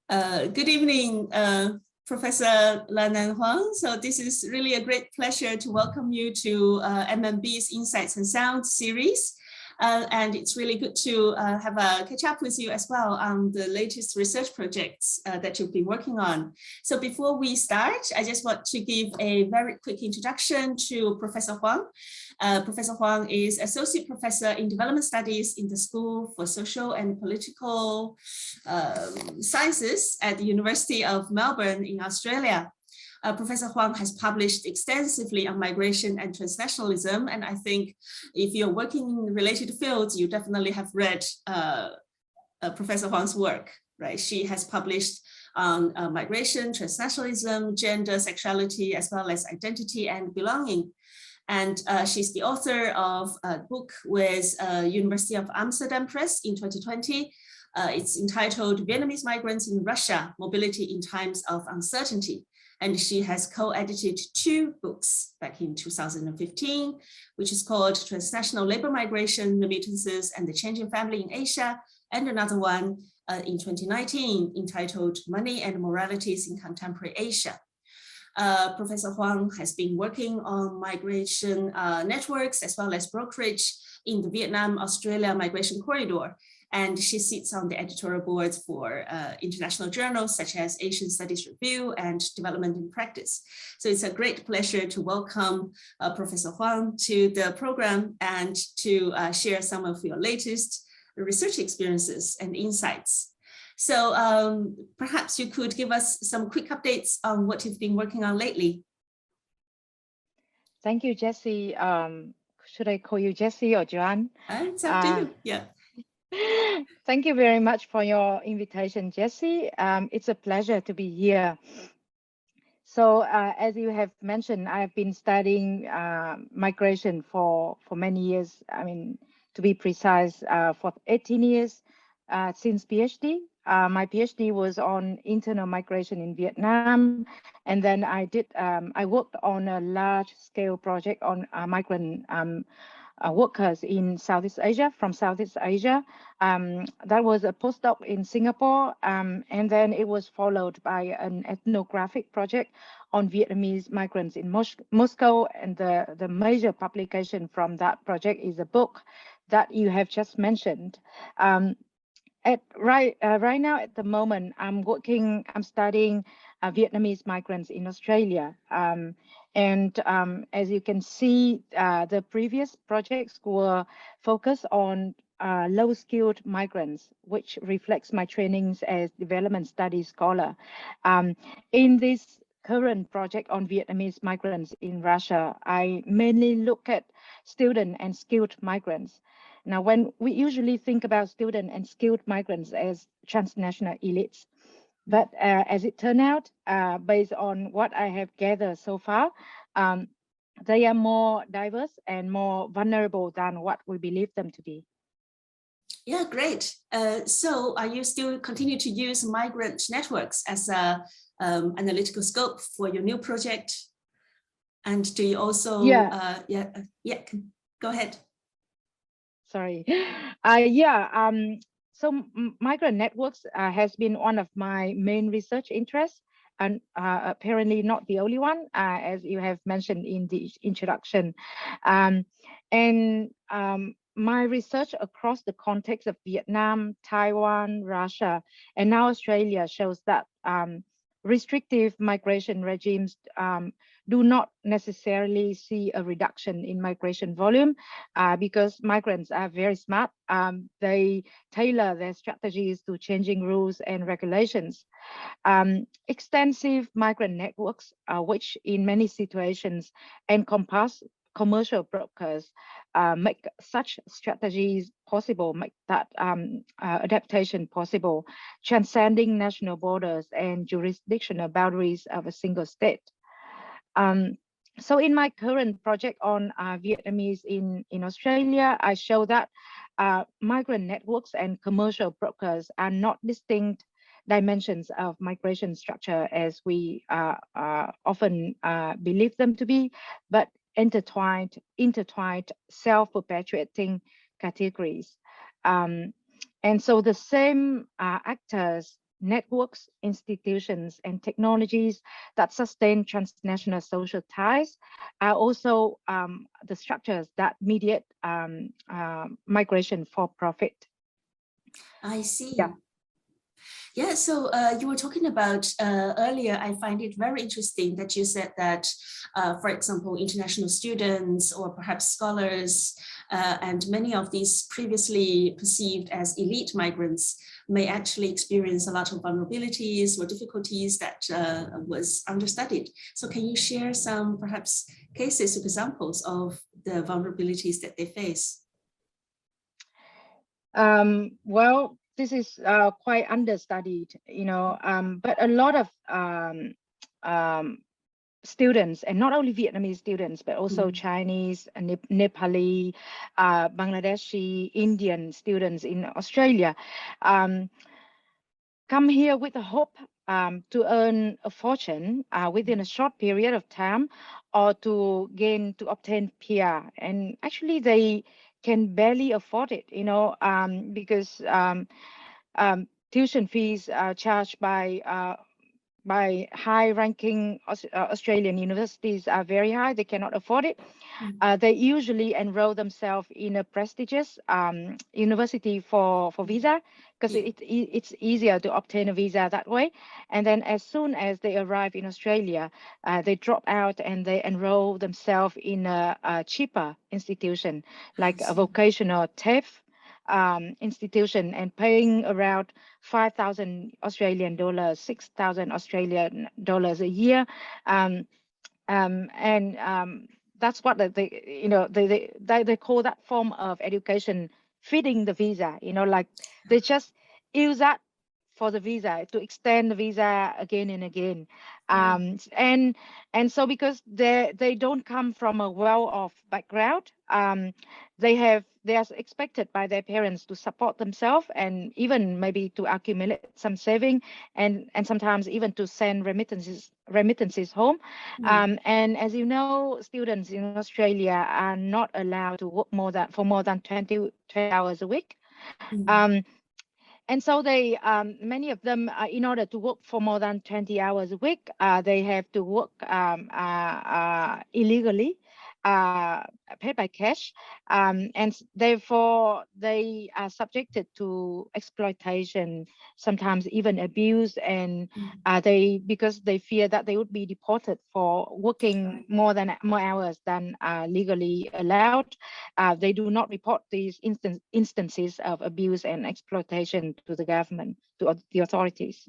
Good evening, Professor Lan Anh Hoang. So this is really a great pleasure to welcome you to MMB's Insights and Sounds series. And it's really good to have a catch up with you as well on the latest research projects that you've been working on. So before we start, I just want to give a very quick introduction to Professor Huang. Professor Huang is Associate Professor in Development Studies in the School for Social and Political Sciences at the University of Melbourne in Australia. Professor Huang has published extensively on migration and transnationalism, and I think if you're working in related fields, you definitely have read Professor Huang's work, right? She has published on migration, transnationalism, gender, sexuality, as well as identity and belonging. And she's the author of a book with University of Amsterdam Press in 2020. It's entitled Vietnamese Migrants in Russia, Mobility in Times of Uncertainty. And she has co-edited 2 books back in 2015, which is called Transnational Labour Migration, Remittances, and the Changing Family in Asia, and another one in 2019 entitled Money and Moralities in Contemporary Asia. Professor Huang has been working on migration networks as well as brokerage in the Vietnam-Australia migration corridor. And she sits on the editorial boards for international journals such as Asian Studies Review and Development in Practice. So it's a great pleasure to welcome Professor Huang to the program and to share some of your latest research experiences and insights. So perhaps you could give us some quick updates on what you've been working on lately. Thank you, Jessie. Should I call you Jessie or Joanne? It's up to you, yeah. Thank you very much for your invitation, Jessie. It's a pleasure to be here. So as you have mentioned, I've been studying migration for many years. I mean, to be precise, for 18 years since PhD. My PhD was on internal migration in Vietnam, and then I worked on a large-scale project on migrant workers in Southeast Asia, from Southeast Asia. That was a postdoc in Singapore, and then it was followed by an ethnographic project on Vietnamese migrants in Moscow, and the major publication from that project is a book that you have just mentioned. Right now, at the moment, I'm studying Vietnamese migrants in Australia. As you can see, the previous projects were focused on low-skilled migrants, which reflects my trainings as development studies scholar. In this current project on Vietnamese migrants in Russia, I mainly look at student and skilled migrants. Now, when we usually think about student and skilled migrants as transnational elites, but as it turned out, based on what I have gathered so far, they are more diverse and more vulnerable than what we believe them to be. Yeah, great. So are you still continue to use migrant networks as a analytical scope for your new project? And do you also, go ahead. Sorry. So migrant networks has been one of my main research interests, and apparently not the only one, as you have mentioned in the introduction. My research across the context of Vietnam, Taiwan, Russia, and now Australia shows that restrictive migration regimes do not necessarily see a reduction in migration volume because migrants are very smart. They tailor their strategies to changing rules and regulations. Extensive migrant networks, which in many situations encompass commercial brokers, make such strategies possible, make that adaptation possible, transcending national borders and jurisdictional boundaries of a single state. So in my current project on Vietnamese in Australia, I show that migrant networks and commercial brokers are not distinct dimensions of migration structure as we often believe them to be, but intertwined, self-perpetuating categories. And so the same actors networks, institutions, and technologies that sustain transnational social ties are also the structures that mediate migration for profit. I see. Yeah. Yeah, so you were talking about earlier, I find it very interesting that you said that, for example, international students or perhaps scholars and many of these previously perceived as elite migrants may actually experience a lot of vulnerabilities or difficulties that was understudied. So can you share some perhaps cases or examples of the vulnerabilities that they face? Well, this is quite understudied, but a lot of students, and not only Vietnamese students, but also Chinese, Nepali, Bangladeshi, Indian students in Australia come here with the hope to earn a fortune within a short period of time, or to obtain PR. And actually they can barely afford it, because tuition fees are charged by high-ranking Australian universities are very high. They cannot afford it. They usually enroll themselves in a prestigious university for visa, because it's easier to obtain a visa that way. And then as soon as they arrive in Australia, they drop out and they enroll themselves in a cheaper institution, like a vocational TAFE institution, and paying around 5,000 Australian dollars, 6,000 Australian dollars a year. That's what they call that form of education feeding the visa, like they just use that for the visa, to extend the visa again and again. And so because they don't come from a well-off background, they are expected by their parents to support themselves, and even maybe to accumulate some saving, and sometimes even to send remittances home. And as you know, students in Australia are not allowed to work for more than 20 hours a week. And so they, many of them, in order to work for more than 20 hours a week, they have to work illegally, paid by cash, and therefore they are subjected to exploitation, sometimes even abuse, and because they fear that they would be deported for working more hours than legally allowed. They do not report these instances of abuse and exploitation to the government, to the authorities.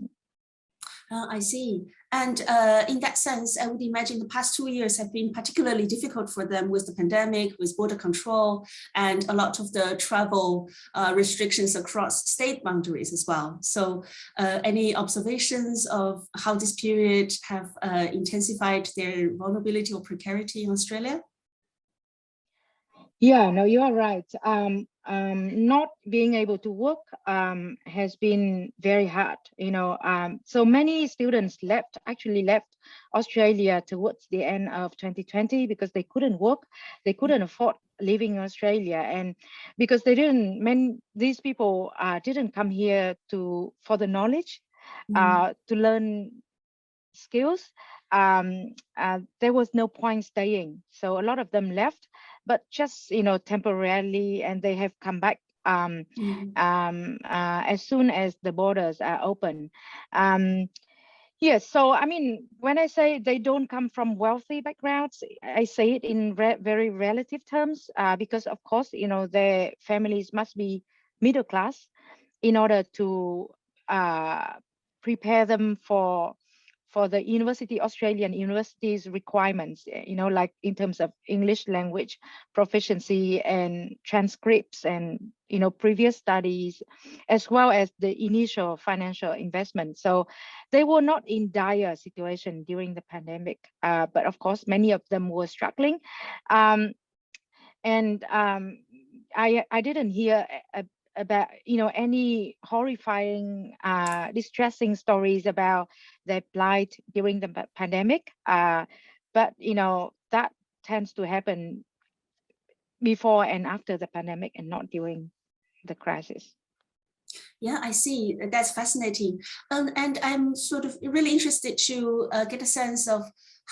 I see. And in that sense, I would imagine the past 2 years have been particularly difficult for them with the pandemic, with border control, and a lot of the travel restrictions across state boundaries as well. So any observations of how this period have intensified their vulnerability or precarity in Australia? Yeah, no, you are right. Not being able to work has been very hard, so many students actually left Australia towards the end of 2020 because they couldn't work, they couldn't afford living in Australia, and because these people didn't come here for the knowledge, to learn skills. There was no point staying, so a lot of them left, but just temporarily, and they have come back as soon as the borders are open. Yes, so I mean, when I say they don't come from wealthy backgrounds, I say it in very relative terms, because of course, their families must be middle class in order to prepare them for the Australian universities requirements, like in terms of English language proficiency and transcripts and, previous studies, as well as the initial financial investment. So they were not in dire situation during the pandemic, but of course, many of them were struggling. I didn't hear about any horrifying, distressing stories about their plight during the pandemic, but that tends to happen before and after the pandemic, and not during the crisis. Yeah, I see. That's fascinating. And I'm sort of really interested to get a sense of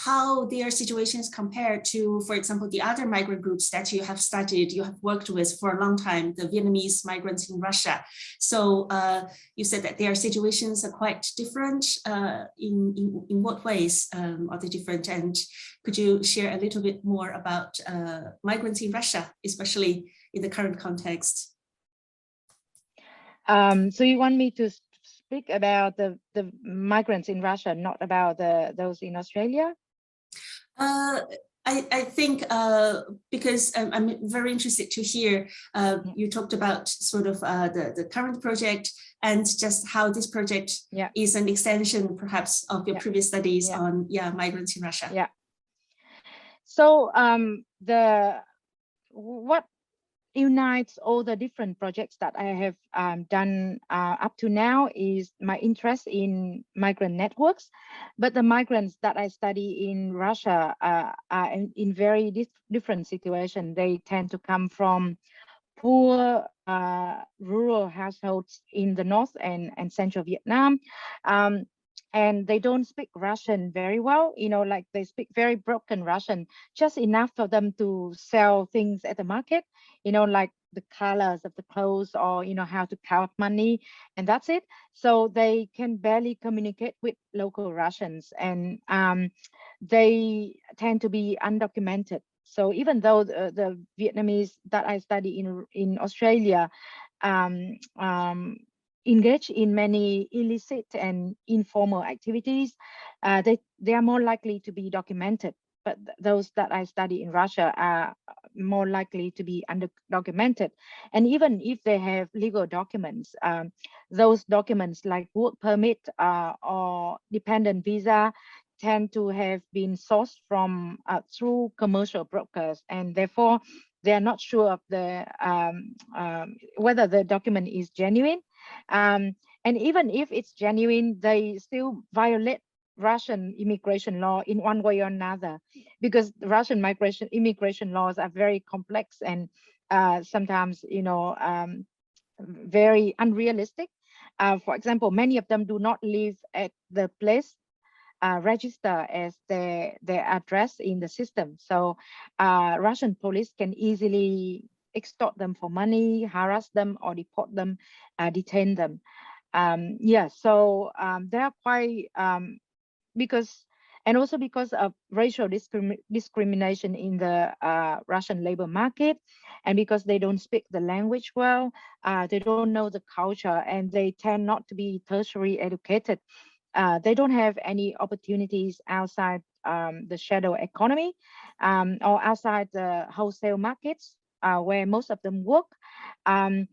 how their situations compare to, for example, the other migrant groups that you have studied, you have worked with for a long time, the Vietnamese migrants in Russia. So you said that their situations are quite different. In what ways are they different? And could you share a little bit more about migrants in Russia, especially in the current context? So you want me to speak about the migrants in Russia, not about those in Australia? I think because I'm very interested to hear you talked about sort of the current project and just how this project is an extension perhaps of your previous studies on migrants in Russia. Yeah. So what unites all the different projects that I have done up to now is my interest in migrant networks, but the migrants that I study in Russia are in very different situations. They tend to come from poor rural households in the north and central Vietnam. And they don't speak Russian very well, like they speak very broken Russian, just enough for them to sell things at the market, like the colors of the clothes or, how to count money, and that's it. So they can barely communicate with local Russians, and they tend to be undocumented. So even though the Vietnamese that I study in Australia engage in many illicit and informal activities, they are more likely to be documented. But those that I study in Russia are more likely to be undocumented. And even if they have legal documents, those documents like work permit or dependent visa tend to have been sourced from through commercial brokers, and therefore they are not sure of the whether the document is genuine. And even if it's genuine, they still violate Russian immigration law in one way or another, because the Russian immigration laws are very complex and sometimes, very unrealistic. For example, many of them do not live at the place register as their address in the system. So Russian police can easily extort them for money, harass them, or deport them, detain them. So they are quite because of racial discrimination in the Russian labor market, and because they don't speak the language well, they don't know the culture, and they tend not to be tertiary educated. They don't have any opportunities outside the shadow economy or outside the wholesale markets where most of them work. And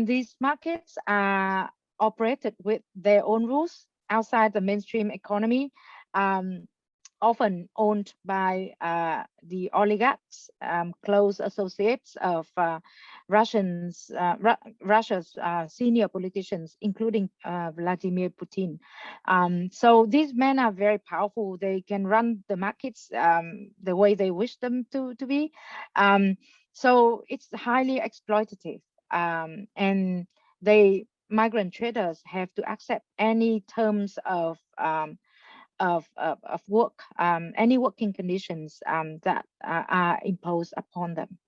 these markets are operated with their own rules outside the mainstream economy, often owned by the oligarchs, close associates of Russia's senior politicians, including Vladimir Putin. So these men are very powerful. They can run the markets the way they wish them to be. So it's highly exploitative, and migrant traders have to accept any terms of work, any working conditions that are imposed upon them.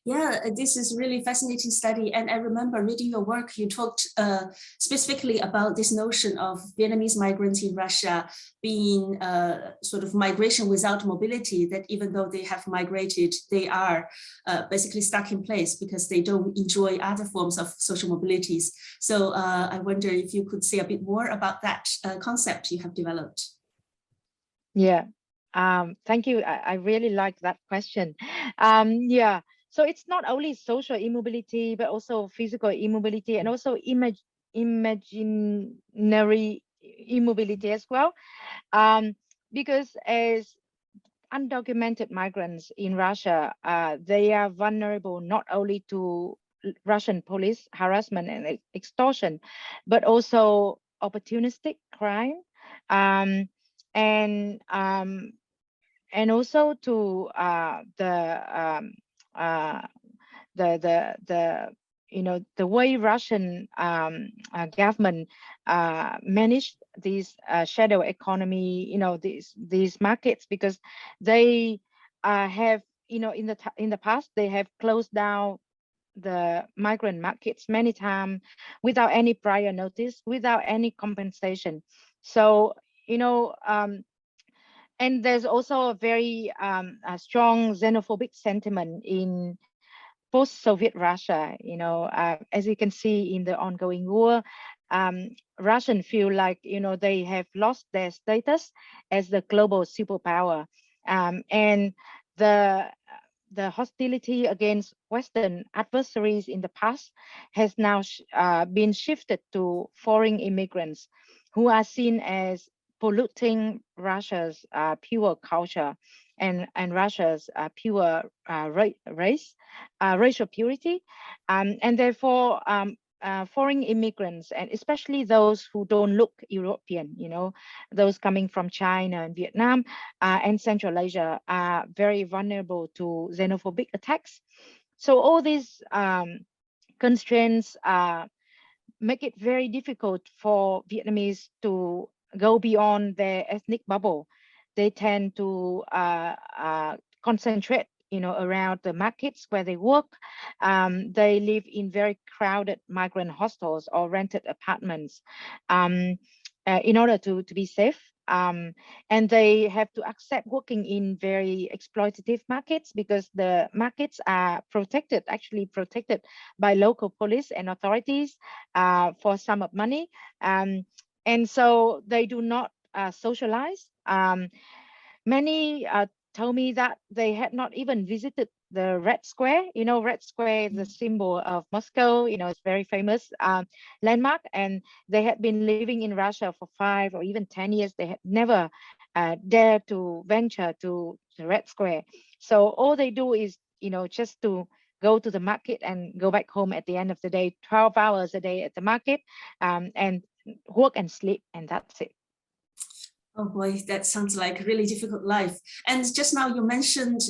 Yeah, this is really fascinating study. And I remember reading your work, you talked specifically about this notion of Vietnamese migrants in Russia being sort of migration without mobility, that even though they have migrated, they are basically stuck in place because they don't enjoy other forms of social mobilities. So I wonder if you could say a bit more about that concept you have developed. Yeah, thank you. I really like that question. So it's not only social immobility, but also physical immobility, and also imaginary immobility as well. Because as undocumented migrants in Russia, they are vulnerable not only to Russian police harassment and extortion, but also opportunistic crime, and also to the the way Russian government managed these shadow economy, these markets, because they have, in the past, they have closed down the migrant markets many times without any prior notice, without any compensation. So, and there's also a very a strong xenophobic sentiment in post-Soviet Russia. As you can see in the ongoing war, Russians feel like, they have lost their status as the global superpower, and the hostility against Western adversaries in the past has now been shifted to foreign immigrants who are seen as polluting Russia's pure culture and Russia's pure racial purity. And therefore, foreign immigrants, and especially those who don't look European, those coming from China and Vietnam and Central Asia, are very vulnerable to xenophobic attacks. So all these constraints make it very difficult for Vietnamese to go beyond their ethnic bubble. They tend to concentrate, around the markets where they work. They live in very crowded migrant hostels or rented apartments in order to be safe. And they have to accept working in very exploitative markets, because the markets are actually protected by local police and authorities for a sum of money. And so they do not socialize. Many told me that they had not even visited the Red Square. Red Square is the symbol of Moscow. It's very famous landmark, and they had been living in Russia for 5 or even 10 years. They had never dared to venture to the Red Square. So all they do is, just to go to the market and go back home at the end of the day, 12 hours a day at the market, and work and sleep, and that's it. Oh boy, that sounds like a really difficult life. And just now you mentioned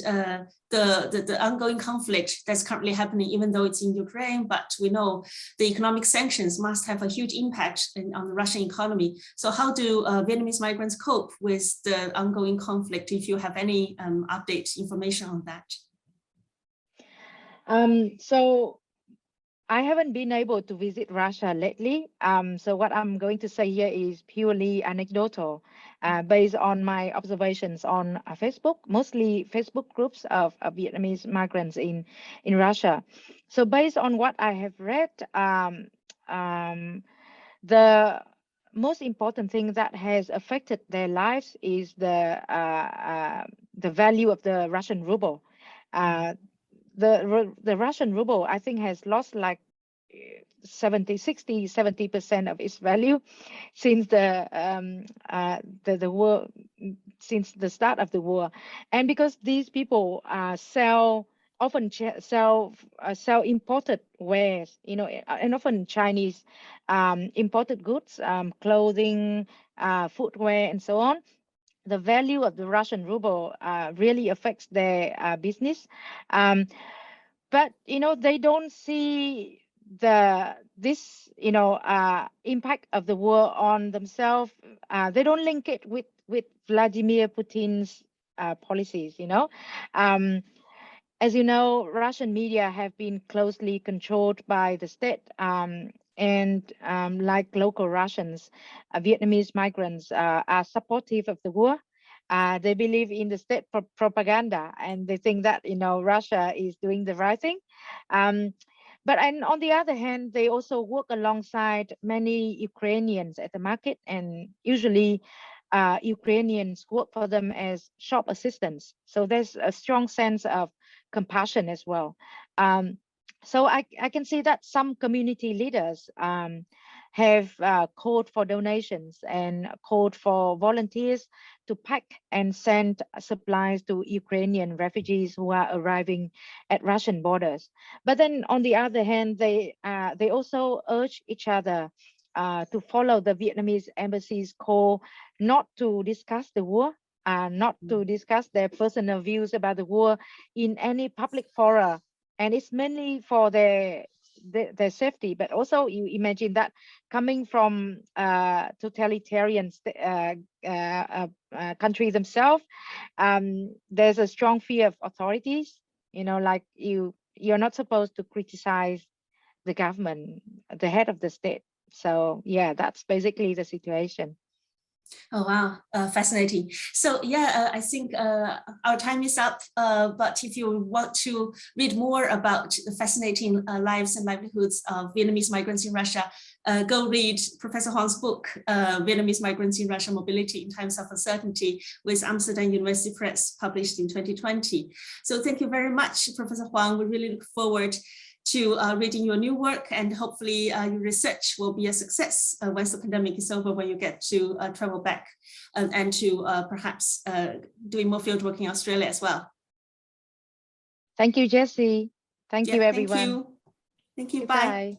the ongoing conflict that's currently happening, even though it's in Ukraine, but we know the economic sanctions must have a huge impact on the Russian economy. So how do Vietnamese migrants cope with the ongoing conflict, if you have any update information on that? So I haven't been able to visit Russia lately. So what I'm going to say here is purely anecdotal, based on my observations on Facebook, mostly Facebook groups of Vietnamese migrants in Russia. So based on what I have read, the most important thing that has affected their lives is the value of the Russian ruble. The Russian ruble, I think, has lost like 70% of its value since the war, since the start of the war. And because these people often sell imported wares, and often Chinese imported goods, clothing, footwear, and so on. The value of the Russian ruble really affects their business. But they don't see this impact of the war on themselves. They don't link it with Vladimir Putin's policies. As you know, Russian media have been closely controlled by the state, and like local Russians, Vietnamese migrants are supportive of the war. They believe in the state propaganda, and they think that Russia is doing the right thing. But on the other hand, they also work alongside many Ukrainians at the market, and usually Ukrainians work for them as shop assistants. So there's a strong sense of compassion as well. So I can see that some community leaders have called for donations and called for volunteers to pack and send supplies to Ukrainian refugees who are arriving at Russian borders. But then on the other hand, they also urge each other to follow the Vietnamese embassy's call not to discuss the war, not to discuss their personal views about the war in any public fora. And it's mainly for their their safety. But also you imagine that coming from totalitarian countries themselves, there's a strong fear of authorities, you know, like you're not supposed to criticize the government, the head of the state. So yeah, that's basically the situation. Oh, wow. Fascinating. So yeah, I think our time is up, but if you want to read more about the fascinating lives and livelihoods of Vietnamese migrants in Russia, go read Professor Hoang's book, Vietnamese Migrants in Russia, Mobility in Times of Uncertainty, with Amsterdam University Press, published in 2020. So thank you very much, Professor Hoang. We really look forward to reading your new work, and hopefully your research will be a success once the pandemic is over, when you get to travel back and to perhaps doing more fieldwork in Australia as well. Thank you, Jessie. Thank you, everyone. Thank you. Bye. Goodbye.